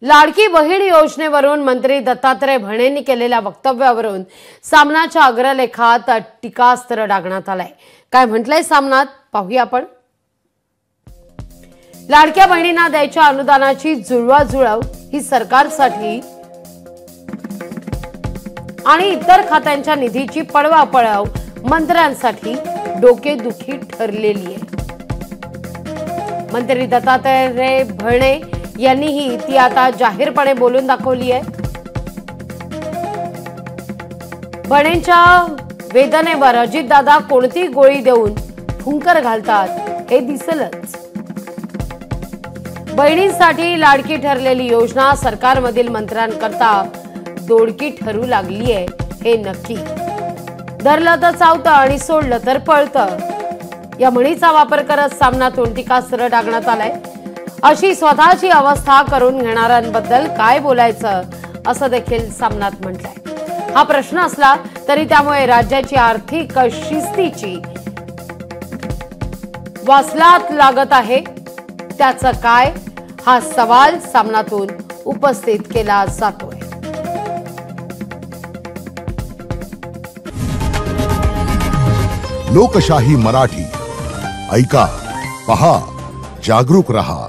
लाडकी बहीण योजनेवरून मंत्री दत्तात्रय भरणेंनी केलेल्या वक्तव्यावरून सामनाच्या अग्रलेखात टीकास्त्र डागण्यात आलाय। काय म्हटलंय सामनात पाहूया आपण। लाडक्या बहिणींना द्यायच्या अनुदानाची जुळवाजुळव ही सरकारसाठी आणि इतर खात्यांच्या निधीची पळवापळव मंत्र्यांसाठी डोकेदुखी ठरलेली आहे। मंत्री दत्तात्रय भरणे यांनीही ती आता जाहीरपणे बोलून दाखवली आहे। भरणेंच्या वेदनेवर अजितदादा कोणती गोळी देऊन फुंकर घालतात हे दिसलंच। बहिणींसाठी लाडकी ठरलेली योजना सरकारमधील मंत्र्यांकरता दोडकी ठरू लागली आहे हे नक्की। धरलं तर चावतं आणि सोडलं तर पळतं या म्हणीचा वापर करत सामनातून टीकास्त्र डागण्यात आलाय। अशी स्वतःची अवस्था करून घेणाऱ्यांबद्दल काय बोलायचं असं देखील सामनात म्हटलंय। हा प्रश्न असला तरी त्यामुळे राज्याची आर्थिक शिस्तीची वासलात लागत आहे त्याचं काय हा सवाल सामनातून उपस्थित केला जातोय। लोकशाही मराठी ऐका, पहा, जागरूक रहा।